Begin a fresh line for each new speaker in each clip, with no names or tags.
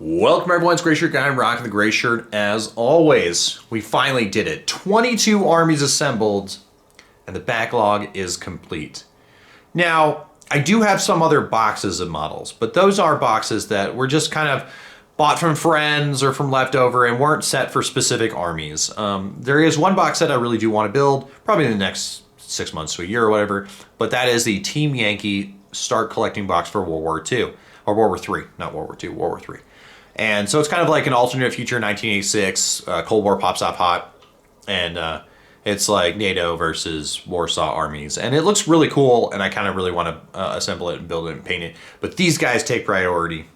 Welcome everyone, it's Gray Shirt Guy. I'm rocking the gray shirt as always. We finally did it. 22 armies assembled, and the backlog is complete. Now, I do have some other boxes of models, but those are boxes that were just kind of bought from friends or from leftover and weren't set for specific armies. There is one box set I really do want to build, probably in the next 6 months to a year or whatever, but that is the Team Yankee Start Collecting box for World War II. Or World War III, not World War II, World War III. And so it's kind of like an alternate future 1986, Cold War pops up hot, and it's like NATO versus Warsaw armies. And it looks really cool, and I kind of really want to assemble it and build it and paint it. But these guys take priority,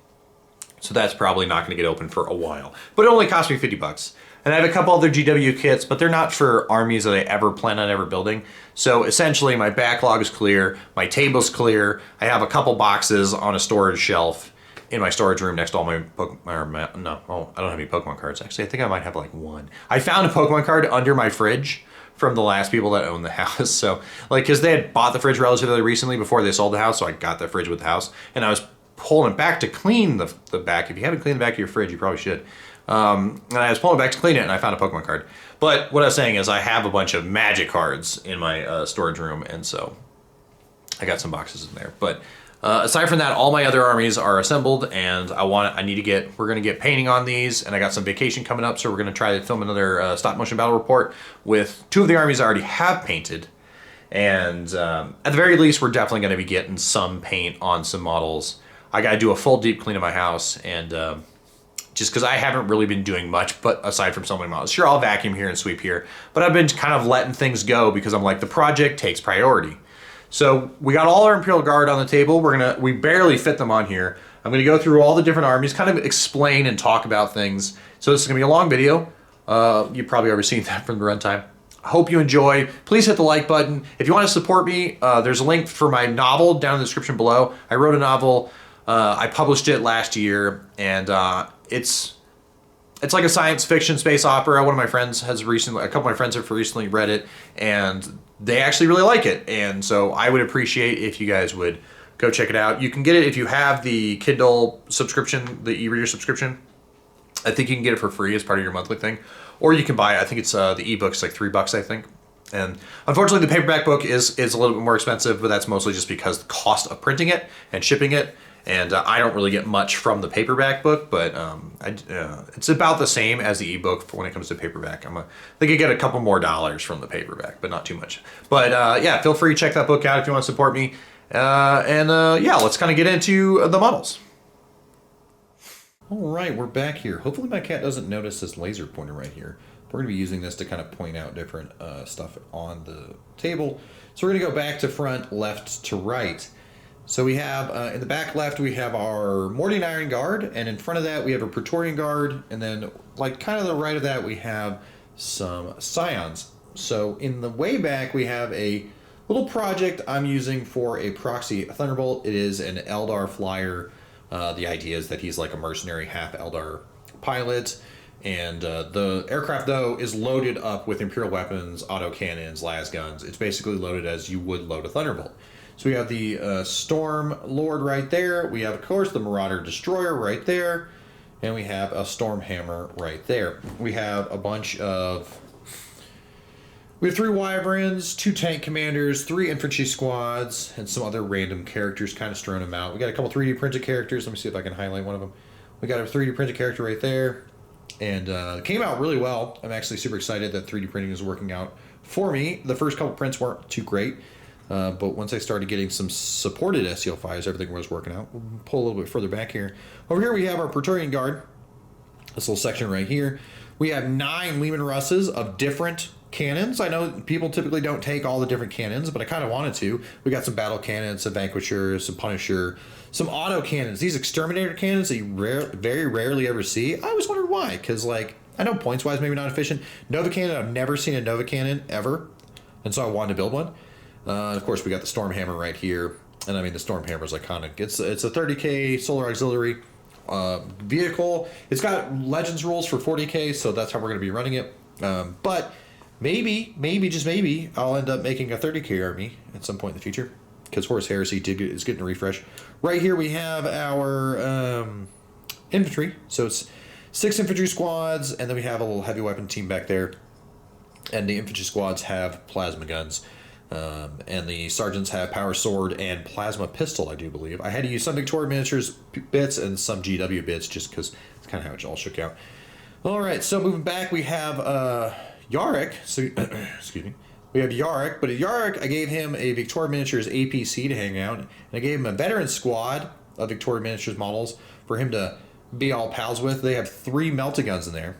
so that's probably not going to get open for a while. But it only cost me 50 bucks. And I have a couple other GW kits, but they're not for armies that I ever plan on ever building. So essentially, my backlog is clear, my table's clear, I have a couple boxes on a storage shelf in my storage room next to all my Pokemon, I don't have any Pokemon cards. Actually, I think I might have like one. I found a Pokemon card under my fridge from the last people that owned the house. So, like, because they had bought the fridge relatively recently before they sold the house, so I got the fridge with the house. And I was pulling it back to clean the back. If you haven't cleaned the back of your fridge, you probably should. And I was pulling it back to clean it, and I found a Pokemon card. But what I was saying is I have a bunch of Magic cards in my storage room, and so I got some boxes in there. But aside from that, all my other armies are assembled, and we're gonna get painting on these, and I got some vacation coming up, so we're gonna try to film another stop motion battle report with two of the armies I already have painted. And at the very least, we're definitely gonna be getting some paint on some models. I gotta do a full deep clean of my house, and just because I haven't really been doing much, but aside from so many models. Sure, I'll vacuum here and sweep here, but I've been kind of letting things go because I'm like, the project takes priority. So we got all our Imperial Guard on the table. We barely fit them on here. I'm gonna go through all the different armies, kind of explain and talk about things. So this is gonna be a long video. You've probably already seen that from the runtime. I hope you enjoy. Please hit the like button. If you want to support me, there's a link for my novel down in the description below. I wrote a novel. I published it last year, and it's like a science fiction space opera. A couple of my friends have recently read it, and they actually really like it. And so I would appreciate if you guys would go check it out. You can get it if you have the Kindle subscription, the e-reader subscription. I think you can get it for free as part of your monthly thing, or you can buy it. I think it's the ebook's like $3, I think. And unfortunately, the paperback book is a little bit more expensive, but that's mostly just because the cost of printing it and shipping it. And I don't really get much from the paperback book, but it's about the same as the ebook when it comes to paperback. I think I get a couple more dollars from the paperback, but not too much. But yeah, feel free to check that book out if you want to support me. Yeah, let's kind of get into the models. All right, we're back here. Hopefully my cat doesn't notice this laser pointer right here. We're going to be using this to kind of point out different stuff on the table. So we're going to go back to front, left to right. So we have, in the back left, we have our Mordian Iron Guard, and in front of that we have a Praetorian Guard, and then like kind of the right of that we have some Scions. So in the way back we have a little project I'm using for a proxy Thunderbolt. It is an Eldar Flyer. The idea is that he's like a mercenary half Eldar pilot, and the aircraft though is loaded up with Imperial weapons, autocannons, las guns. It's basically loaded as you would load a Thunderbolt. So we have the Storm Lord right there. We have, of course, the Marauder Destroyer right there. And we have a Storm Hammer right there. We have a bunch of... We have 3 Wyverns, 2 Tank Commanders, 3 Infantry Squads, and some other random characters kind of strewn them out. We got a couple 3D printed characters. Let me see if I can highlight one of them. We got a 3D printed character right there. And it came out really well. I'm actually super excited that 3D printing is working out for me. The first couple prints weren't too great. But once I started getting some supported SCL5s, everything was working out. We'll pull a little bit further back here. Over here we have our Praetorian Guard. This little section right here. We have 9 Leman Russes of different cannons. I know people typically don't take all the different cannons, but I kind of wanted to. We got some battle cannons, some Vanquisher, some Punisher, some auto cannons. These exterminator cannons that you very rarely ever see. I always wondered why, because like I know points-wise maybe not efficient. Nova Cannon, I've never seen a Nova Cannon ever, and so I wanted to build one. Of course, we got the Storm Hammer right here, and I mean the Storm Hammer is iconic. It's a 30k Solar Auxiliary vehicle. It's got Legends rules for 40k, so that's how we're going to be running it. But maybe, just maybe, I'll end up making a 30k army at some point in the future, because Horus Heresy is getting a refresh. Right here we have our infantry. So it's 6 infantry squads, and then we have a little heavy weapon team back there. And the infantry squads have plasma guns. And the sergeants have power sword and plasma pistol, I do believe. I had to use some Victoria Miniatures bits and some GW bits just because it's kind of how it all shook out. All right, so moving back, we have Yarick. So, excuse me. We have Yarick, but Yarick, I gave him a Victoria Miniatures APC to hang out, and I gave him a veteran squad of Victoria Miniatures models for him to be all pals with. They have 3 melta guns in there.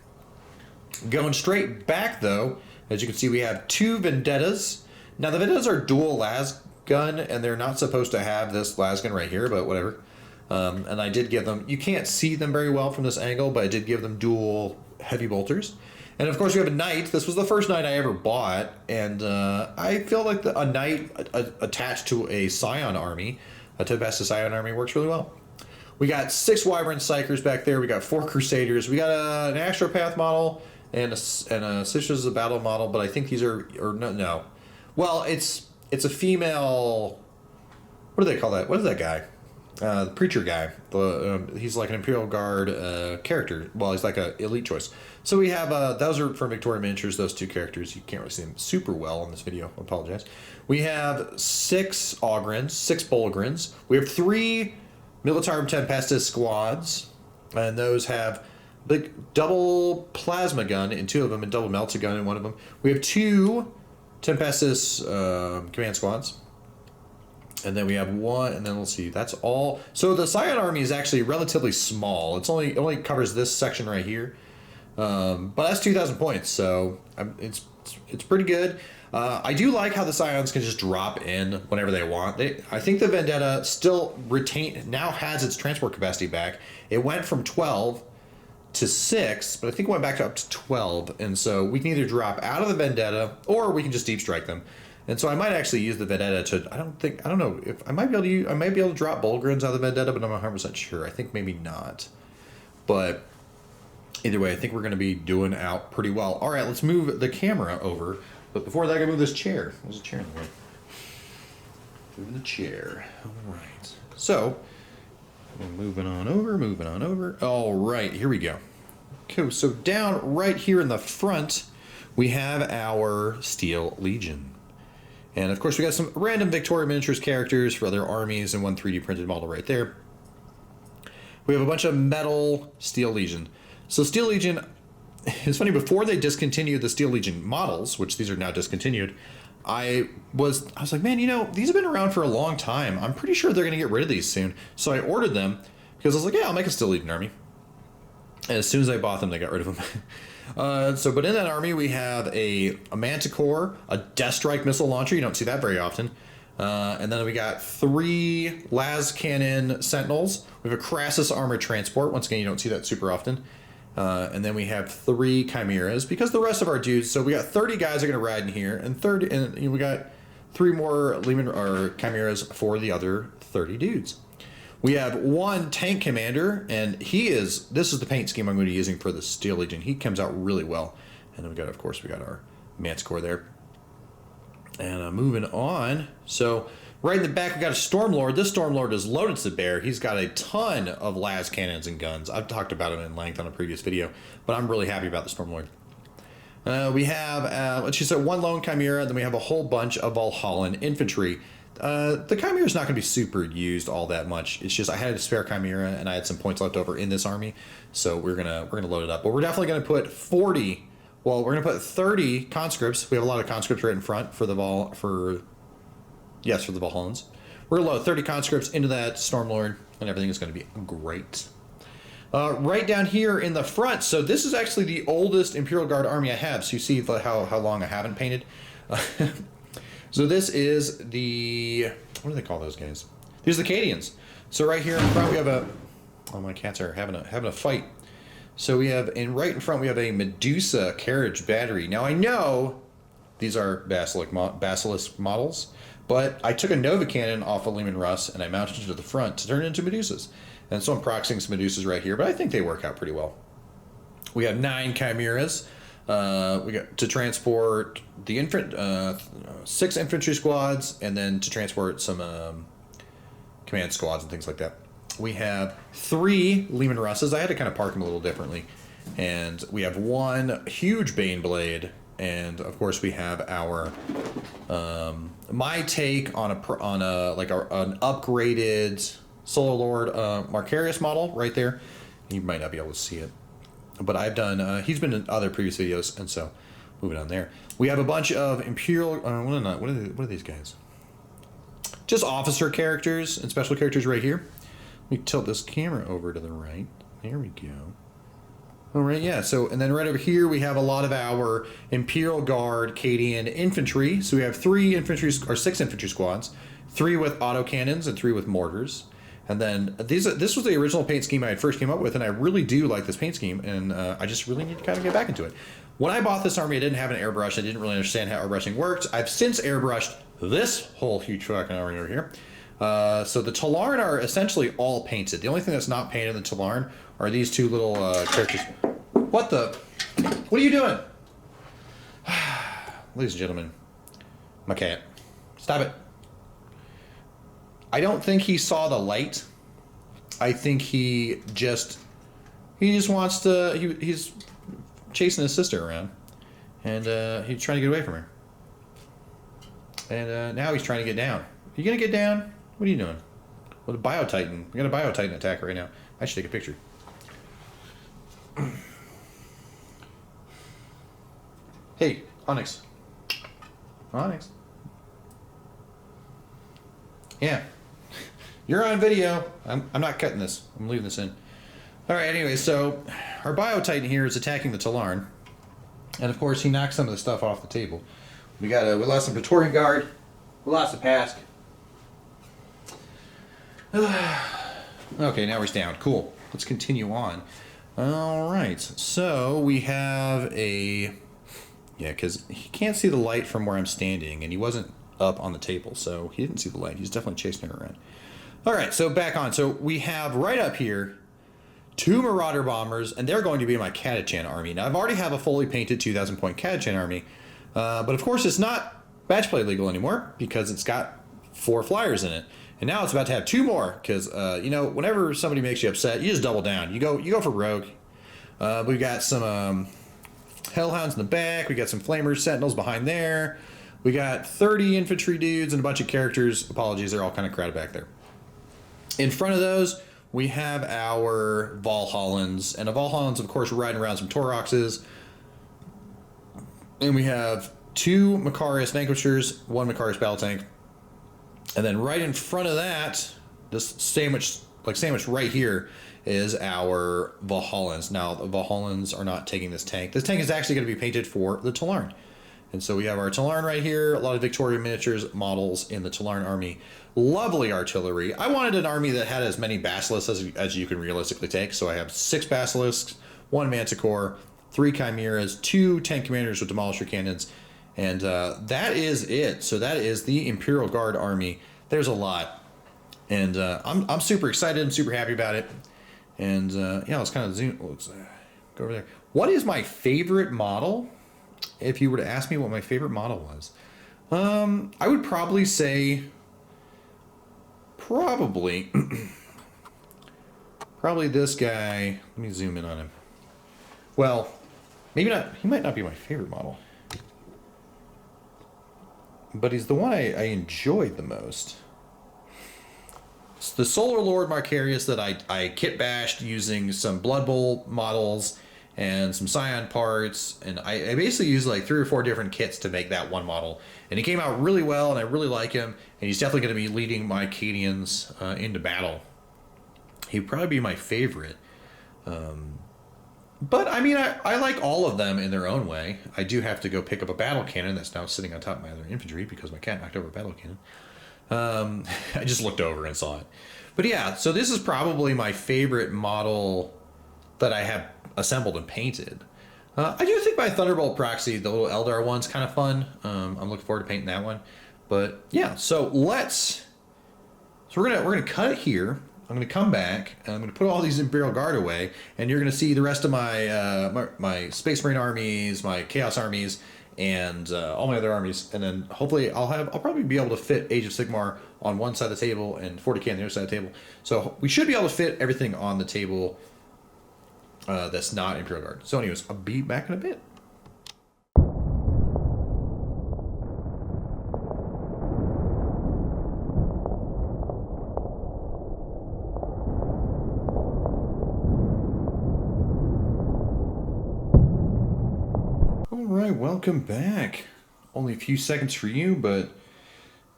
Going straight back, though, as you can see, we have 2 Vendettas. Now, the Vendettas are dual las gun, and they're not supposed to have this las gun right here, but whatever. And I did give them, you can't see them very well from this angle, but I did give them dual heavy bolters. And of course, we have a knight. This was the first knight I ever bought, and I feel like a knight attached to a Scion Army, a Tibesta Scion Army, works really well. We got 6 Wyvern Psychers back there. We got 4 Crusaders. We got an Astropath model and a Sisters of Battle model, but I think these are, or no. Well, it's a female, what do they call that? What is that guy? The preacher guy. He's like an Imperial Guard character. Well, he's like an elite choice. So we have, those are from Victoria Miniatures, those 2 characters. You can't really see them super well in this video. I apologize. We have 6 Ogrins, 6 Bolgrins. We have 3 Militarum Tempestus squads, and those have big double plasma gun in 2 of them and double melta gun in 1 of them. We have 2 Tempestus command squads. And then we have 1, and then let's see, that's all. So the Scion Army is actually relatively small. It only covers this section right here. But that's 2,000 points, so it's pretty good. I do like how the Scions can just drop in whenever they want. I think the Vendetta still now has its transport capacity back. It went from 12 to 6, but I think it went back up to 12. And so we can either drop out of the Vendetta, or we can just deep strike them. And so I might actually use the Vendetta to, I don't know if I might be able to drop Bolgrins out of the Vendetta, but I'm not 100% sure. I think maybe not. But either way, I think we're going to be doing out pretty well. All right, let's move the camera over. But before that, I got to move this chair. There's a chair in the way. Moving the chair. All right. So, moving on over. All right, here we go. Okay, so down right here in the front, we have our Steel Legion. And of course, we got some random Victoria Miniatures characters for other armies and 1 3D printed model right there. We have a bunch of metal Steel Legion. So Steel Legion, it's funny, before they discontinued the Steel Legion models, which these are now discontinued, I was like, man, these have been around for a long time. I'm pretty sure they're going to get rid of these soon. So I ordered them because I was like, yeah, I'll make a Steel Legion army. And as soon as I bought them, they got rid of them. But in that army, we have a Manticore, a Death Strike missile launcher. You don't see that very often. And then we got 3 las cannon sentinels. We have a Crassus armored transport. Once again, you don't see that super often. And then we have 3 chimeras, because the rest of our dudes. So we got 30 guys are going to ride in here, and we got 3 more Leman or chimeras for the other 30 dudes. We have 1 tank commander, and this is the paint scheme I'm going to be using for the Steel Legion. He comes out really well. And then of course, we got our Manticore there. And moving on. So right in the back, we got a Stormlord. This Stormlord is loaded to bear. He's got a ton of las cannons and guns. I've talked about him in length on a previous video, but I'm really happy about the Stormlord. We have, let's just say 1 lone Chimera, then we have a whole bunch of Valhallan infantry. The Chimera is not going to be super used all that much. It's just I had a spare Chimera and I had some points left over in this army, so we're gonna load it up. But we're definitely going to put 40. Well, we're going to put 30 conscripts. We have a lot of conscripts right in front for the Valhallans. We're going to load 30 conscripts into that Stormlord, and everything is going to be great. Right down here in the front, so this is actually the oldest Imperial Guard army I have. So you see how long I haven't painted. So this is what do they call those guys? These are the Cadians. So right here in front we have my cats are having a fight. So we have, right in front we have a Medusa carriage battery. Now I know these are Basilisk models, but I took a Nova cannon off of Lehman Russ and I mounted it to the front to turn it into Medusas. And so I'm proxying some Medusas right here, but I think they work out pretty well. We have 9 Chimeras. We got to transport the 6 infantry squads, and then to transport some command squads and things like that. we have 3 Lehman Russes. I had to kind of park them a little differently. And we have 1 huge Bane Blade. And of course we have our my take on an upgraded Solar Lord Marcarius model right there. You might not be able to see it, but I've done. He's been in other previous videos, and so moving on there. We have a bunch of Imperial. What are these guys? Just officer characters and special characters right here. Let me tilt this camera over to the right. There we go. All right, yeah. So, and then right over here we have a lot of our Imperial Guard, Cadian infantry. So we have 6 infantry squads, 3 with autocannons and 3 with mortars. And then this was the original paint scheme I first came up with, and I really do like this paint scheme, and I just really need to kind of get back into it. When I bought this army, I didn't have an airbrush. I didn't really understand how airbrushing worked. I've since airbrushed this whole huge fucking army over here. So the Talarn are essentially all painted. The only thing that's not painted in the Talarn are these 2 little characters. What the? What are you doing? Ladies and gentlemen, my cat. Stop it. I don't think he saw the light. I think he just wants to, he's chasing his sister around. And he's trying to get away from her. And now he's trying to get down. Are you going to get down? What are you doing? Well, the Biotitan. We got a Biotitan attack right now. I should take a picture. Hey, Onyx. Onyx. Yeah. You're on video. I'm not cutting this. I'm leaving this in. All right, anyway, so our Biotitan here is attacking the Talarn. And of course, he knocked some of the stuff off the table. We lost some Praetorian Guard. We lost the Pask. Okay, now we're down. Cool. Let's continue on. All right. So we have a... Yeah, because he can't see the light from where I'm standing, and he wasn't up on the table, so he didn't see the light. He's definitely chasing her around. All right, so back on. So we have right up here 2 Marauder Bombers, and they're going to be my Catachan army. Now, I've already have a fully painted 2,000-point Catachan army, but of course it's not badge play legal anymore because it's got 4 flyers in it. And now it's about to have 2 more because, you know, whenever somebody makes you upset, you just double down. You go for rogue. We've got some Hellhounds in the back. We got some Flamers, Sentinels behind there. We got 30 infantry dudes and a bunch of characters. Apologies, they're all kind of crowded back there. In front of those, we have our Valhallans. And the Valhallans, of course, riding around some Tauroxes. And we have 2 Macarius Vanquishers, 1 Macarius Battle Tank. And then right in front of that, just sandwiched right here, is our Valhallans. Now, the Valhallans are not taking this tank. This tank is actually going to be painted for the Talarn. And so we have our Talarn right here, a lot of Victoria miniatures models in the Talarn army. Lovely artillery. I wanted an army that had as many Basilisks as you can realistically take. So I have 6 Basilisks, 1 Manticore, 3 Chimeras, 2 tank commanders with Demolisher cannons, and that is it. So that is the Imperial Guard army. There's a lot. And I'm super excited. I'm super happy about it. And yeah, let's kind of zoom. Let's go over there. What is my favorite model? If you were to ask me what my favorite model was, I would probably say probably this guy. Let me zoom in on him. Well, maybe not. He might not be my favorite model, but he's the one I enjoyed the most. It's the Solar Lord Marcarius that I kit bashed using some Blood Bowl models and some Scion parts, and I basically used like 3 or 4 different kits to make that one model, and he came out really well, and I really like him, and he's definitely going to be leading my Cadians into battle. He'd probably be my favorite, but I mean I like all of them in their own way. I do have to go pick up a battle cannon that's now sitting on top of my other infantry because my cat knocked over a battle cannon. I just looked over and saw it. But yeah, so this is probably my favorite model that I have assembled and painted. I do think my Thunderbolt proxy, the little Eldar one's kind of fun. I'm looking forward to painting that one. But yeah, so we're gonna cut it here. I'm gonna come back and I'm gonna put all these Imperial Guard away, and you're gonna see the rest of my my Space Marine armies, my Chaos armies, and all my other armies, and then hopefully I'll probably be able to fit Age of Sigmar on one side of the table and 40k on the other side of the table. So we should be able to fit everything on the table that's not Imperial Guard. So anyways, I'll be back in a bit. Alright, welcome back. Only a few seconds for you, but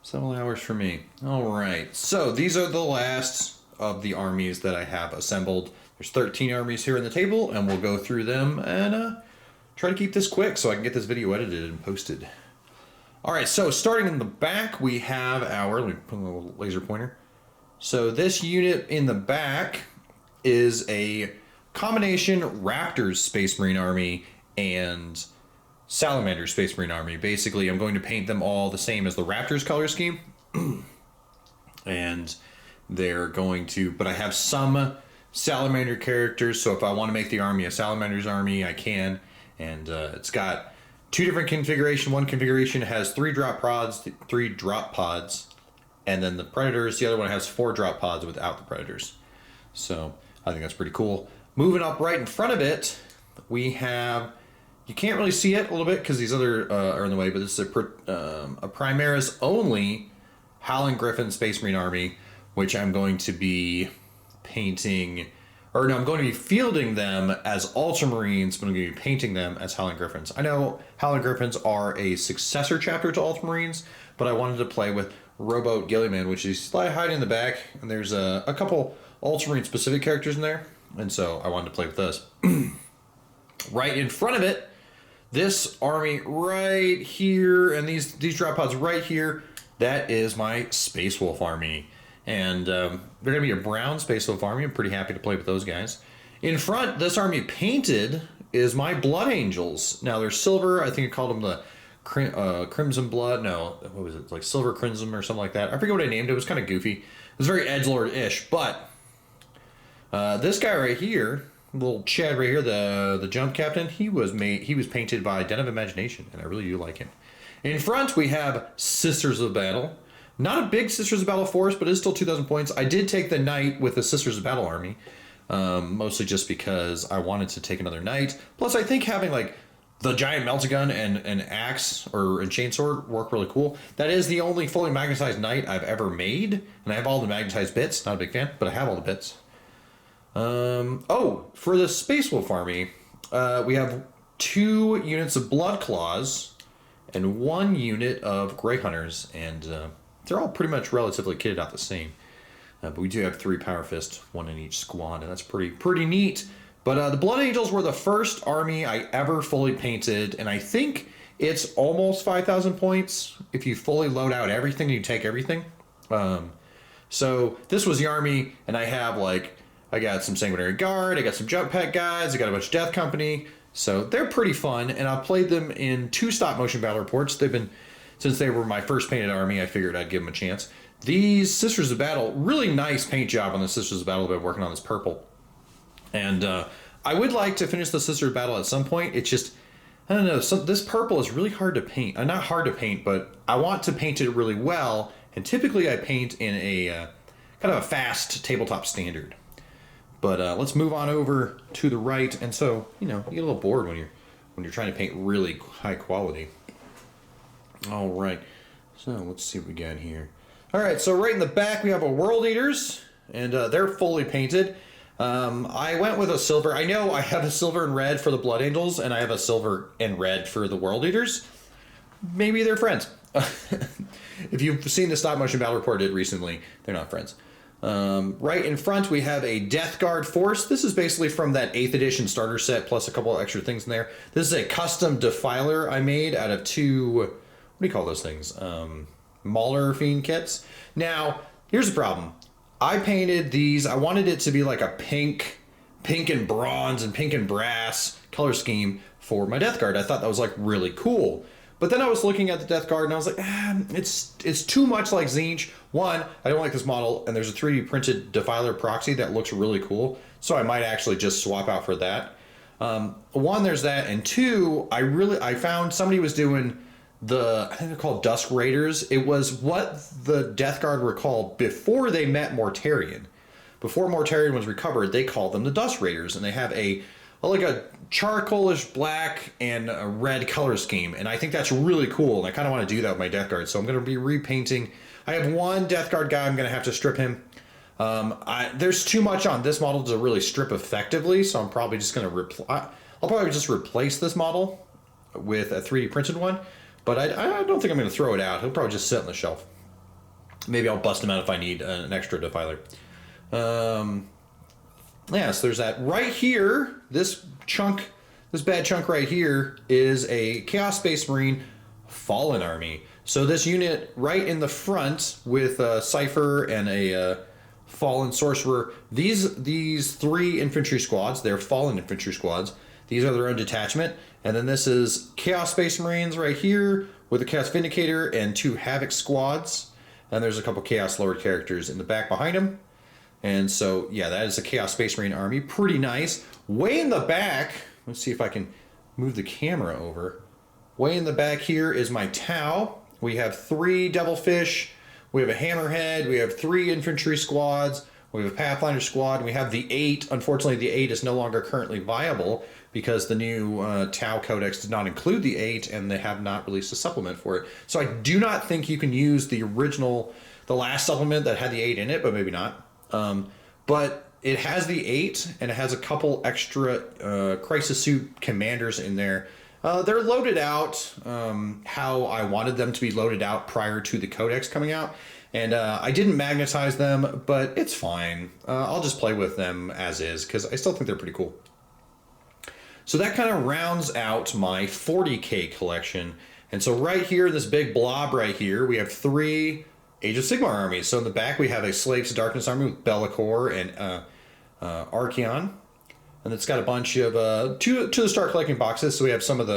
several hours for me. Alright, so these are the last of the armies that I have assembled. There's 13 armies here on the table, and we'll go through them and try to keep this quick so I can get this video edited and posted. Alright, so starting in the back, we have our, let me put a little laser pointer. So this unit in the back is a combination Raptors Space Marine Army and Salamander Space Marine Army. Basically, I'm going to paint them all the same as the Raptors color scheme. And they're going to, but I have some Salamander characters, so if I want to make the army a Salamander's army, I can. And it's got two different configurations. One configuration has 3 drop pods, and then the Predators, the other one has 4 drop pods without the Predators. So I think that's pretty cool. Moving up right in front of it, we have, you can't really see it a little bit because these other are in the way, but this is a Primaris only Howling Griffin Space Marine Army, which I'm going to be painting, or no, I'm going to be fielding them as Ultramarines, but I'm going to be painting them as Howling Griffins. I know Howling Griffins are a successor chapter to Ultramarines, but I wanted to play with Rowboat Gilliman, which is hiding in the back, and there's a couple Ultramarine specific characters in there, and so I wanted to play with those. Right in front of it, this army right here, and these drop pods right here, that is my Space Wolf army. And they're going to be a brown Space Wolf army. I'm pretty happy to play with those guys. In front, this army painted is my Blood Angels. Now, they're silver. I think I called them the Crimson Blood. No, what was it? Like Silver Crimson or something like that. I forget what I named it. It was kind of goofy. It was very edgelord-ish. But this guy right here, little Chad right here, the jump captain, he was painted by Den of Imagination, and I really do like him. In front, we have Sisters of Battle. Not a big Sisters of Battle force, but it's still 2,000 points. I did take the Knight with the Sisters of Battle army, mostly just because I wanted to take another Knight. Plus, I think having like the giant melta gun and an axe or a chainsword work really cool. That is the only fully magnetized Knight I've ever made, and I have all the magnetized bits. Not a big fan, but I have all the bits. Oh, for the Space Wolf army, we have 2 units of Blood Claws and 1 unit of Grey Hunters, and they're all pretty much relatively kitted out the same. But we do have 3 Power Fist, 1 in each squad, and that's pretty neat. But the Blood Angels were the first army I ever fully painted, and I think it's almost 5,000 points if you fully load out everything and you take everything. So this was the army, and I have I got some Sanguinary Guard, I got some Jump Pack guys, I got a bunch of Death Company. So they're pretty fun, and I've played them in 2 stop-motion battle reports. They've been, since they were my first painted army, I figured I'd give them a chance. These Sisters of Battle, really nice paint job on the Sisters of Battle. I've been working on this purple. And I would like to finish the Sisters of Battle at some point. It's just, I don't know, this purple is really hard to paint. Not hard to paint, but I want to paint it really well, and typically I paint in a kind of a fast tabletop standard. But let's move on over to the right. And so, you get a little bored when you're trying to paint really high quality. All right. So let's see what we got here. All right. So right in the back, we have a World Eaters, and they're fully painted. I went with a silver. I know I have a silver and red for the Blood Angels, and I have a silver and red for the World Eaters. Maybe they're friends. If you've seen the stop motion battle report I did recently, they're not friends. Right in front, we have a Death Guard force. This is basically from that 8th edition starter set, plus a couple of extra things in there. This is a custom Defiler I made out of 2, what do you call those things? Mauler Fiend kits. Now, here's the problem. I painted these, I wanted it to be like a pink and bronze and pink and brass color scheme for my Death Guard. I thought that was really cool. But then I was looking at the Death Guard and I was like, it's too much like Tzeentch. One, I don't like this model, and there's a 3D printed Defiler proxy that looks really cool, so I might actually just swap out for that. One, there's that, and 2, I found somebody was doing I think they're called Dusk Raiders. It was what the Death Guard were called before they met Mortarion. Before Mortarion was recovered, they called them the Dusk Raiders, and they have like a charcoalish black and a red color scheme, and I think that's really cool, and I kind of want to do that with my Death Guard, so I'm going to be repainting. I have one Death Guard guy, I'm going to have to strip him. There's too much on this model to really strip effectively, so I'm probably just going to I'll probably just replace this model with a 3D printed one, but I don't think I'm going to throw it out. He'll probably just sit on the shelf. Maybe I'll bust him out if I need an extra defiler. Yeah, so there's that. Right here, this bad chunk right here is a Chaos Space Marine Fallen Army. So this unit right in the front with a Cypher and a Fallen Sorcerer. These 3 infantry squads, they're Fallen infantry squads. These are their own detachment. And then this is Chaos Space Marines right here with a Chaos Vindicator and 2 Havoc squads. And there's a couple Chaos Lord characters in the back behind them. And so, yeah, that is a Chaos Space Marine army. Pretty nice. Way in the back, let's see if I can move the camera over. Way in the back here is my Tau. We have 3 Devilfish. We have a Hammerhead. We have 3 infantry squads. We have a Pathfinder squad. And we have the 8. Unfortunately, the 8 is no longer currently viable because the new Tau Codex did not include the 8, and they have not released a supplement for it. So I do not think you can use the last supplement that had the 8 in it, but maybe not. But it has the 8, and it has a couple extra Crisis Suit commanders in there. They're loaded out how I wanted them to be loaded out prior to the Codex coming out. And I didn't magnetize them, but it's fine. I'll just play with them as is, because I still think they're pretty cool. So that kind of rounds out my 40K collection. And so right here, this big blob right here, we have 3 Age of Sigmar armies. So in the back, we have a Slaves to Darkness army with Be'lakor and Archaon. And it's got a bunch of two to start collecting boxes. So we have some of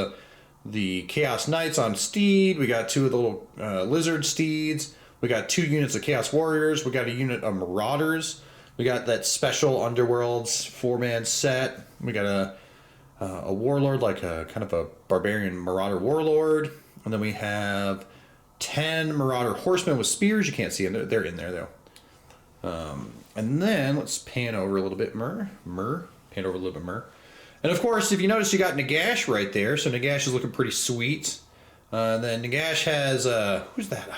the Chaos Knights on Steed. We got 2 of the little Lizard Steeds. We got 2 units of Chaos Warriors. We got a unit of Marauders. We got that special Underworlds 4-man set. We got a Warlord, like a kind of a Barbarian Marauder Warlord. And then we have 10 Marauder Horsemen with spears. You can't see them. They're in there, though. And then let's pan over a little bit. Pan over a little bit more. And of course, if you notice, you got Nagash right there. So Nagash is looking pretty sweet. Then Nagash has who's that?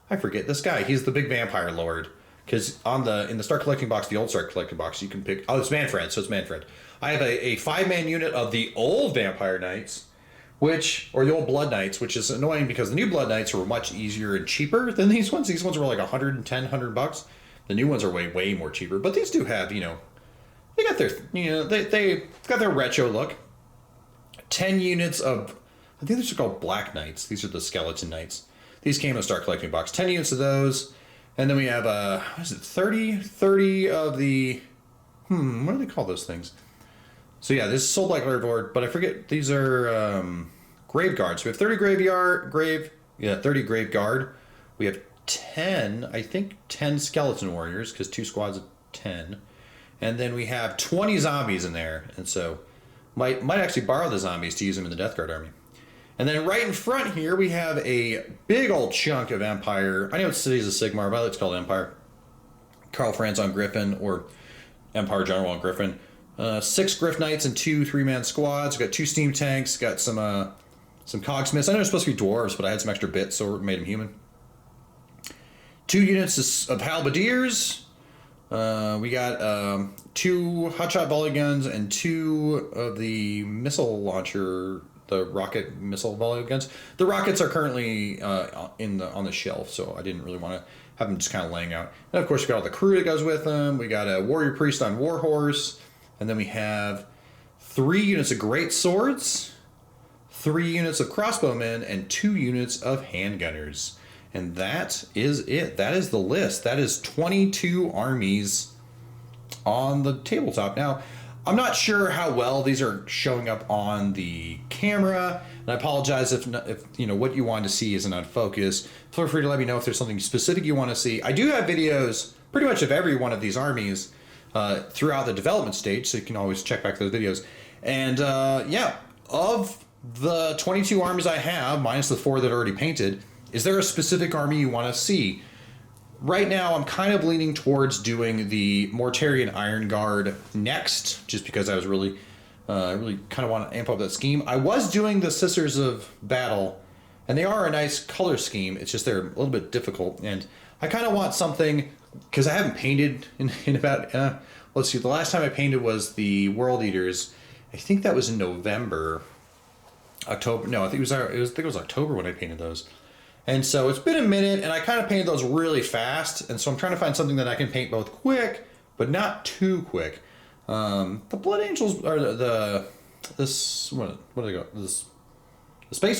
I forget this guy. He's the big vampire lord. Because in the Start Collecting box, the old Start Collecting box, you can pick. Oh, it's Manfred. So it's Manfred. I have a 5-man unit of the old Vampire Knights, or the old Blood Knights, which is annoying because the new Blood Knights are much easier and cheaper than these ones. These ones were like $110 The new ones are way more cheaper. But these do have, they got their, they got their retro look. 10 units of, I think these are called Black Knights. These are the Skeleton Knights. These came in a Start Collecting box. 10 units of those. And then we have, 30 of the, what do they call those things? So yeah, this is Soul Black Lord, but I forget, these are Grave Guards. So we have 30 30 Grave Guard. We have 10 Skeleton Warriors, because 2 squads of 10. And then we have 20 zombies in there, and so might actually borrow the zombies to use them in the Death Guard army. And then right in front here, we have a big old chunk of Empire. I know it's Cities of Sigmar, but it's called Empire. Karl Franz on Griffin, or Empire General on Griffin. 6 Griff Knights and 2 3-man squads. We've got 2 steam tanks. Got some cogsmiths. I know they're supposed to be dwarves, but I had some extra bits, so it made them human. 2 units of halberdiers. We got 2 hotshot volley guns and 2 of the missile launcher, the rocket missile volley guns. The rockets are currently on the shelf, so I didn't really want to have them just kind of laying out. And of course, we got all the crew that goes with them. We got a warrior priest on Warhorse. And then we have 3 units of great swords, 3 units of crossbowmen, and 2 units of handgunners. And that is it. That is the list. That is 22 armies on the tabletop. Now, I'm not sure how well these are showing up on the camera, and I apologize if what you want to see isn't on focus. Feel free to let me know if there's something specific you want to see. I do have videos pretty much of every one of these armies throughout the development stage, so you can always check back those videos. And of the 22 armies I have, minus the 4 that are already painted, is there a specific army you want to see? Right now, I'm kind of leaning towards doing the Mortarion Iron Guard next, just because I was really kind of want to amp up that scheme. I was doing the Sisters of Battle, and they are a nice color scheme. It's just they're a little bit difficult, and I kind of want something, because I haven't painted in about, let's see, the last time I painted was the World Eaters. I think that was in November, October. No, I think it was October when I painted those. And so it's been a minute, and I kind of painted those really fast, and so I'm trying to find something that I can paint both quick, but not too quick. The Blood Angels are the Space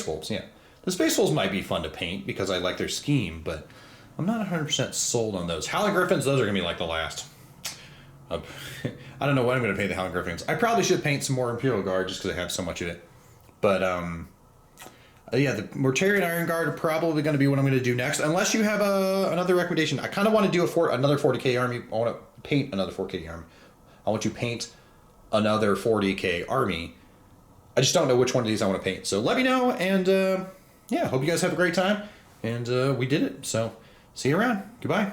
Wolves, yeah. The Space Wolves might be fun to paint because I like their scheme, but I'm not 100% sold on those. Howling Griffins, those are going to be like the last. I don't know what I'm going to paint the Howling Griffins. I probably should paint some more Imperial Guard just because I have so much of it. But, yeah, the Mortarion Iron Guard are probably going to be what I'm going to do next, unless you have another recommendation. I kind of want to do another 40k army. I want to paint another 40k army. I want to paint another 40k army. I just don't know which one of these I want to paint. So let me know, and yeah, hope you guys have a great time. And we did it. So see you around. Goodbye.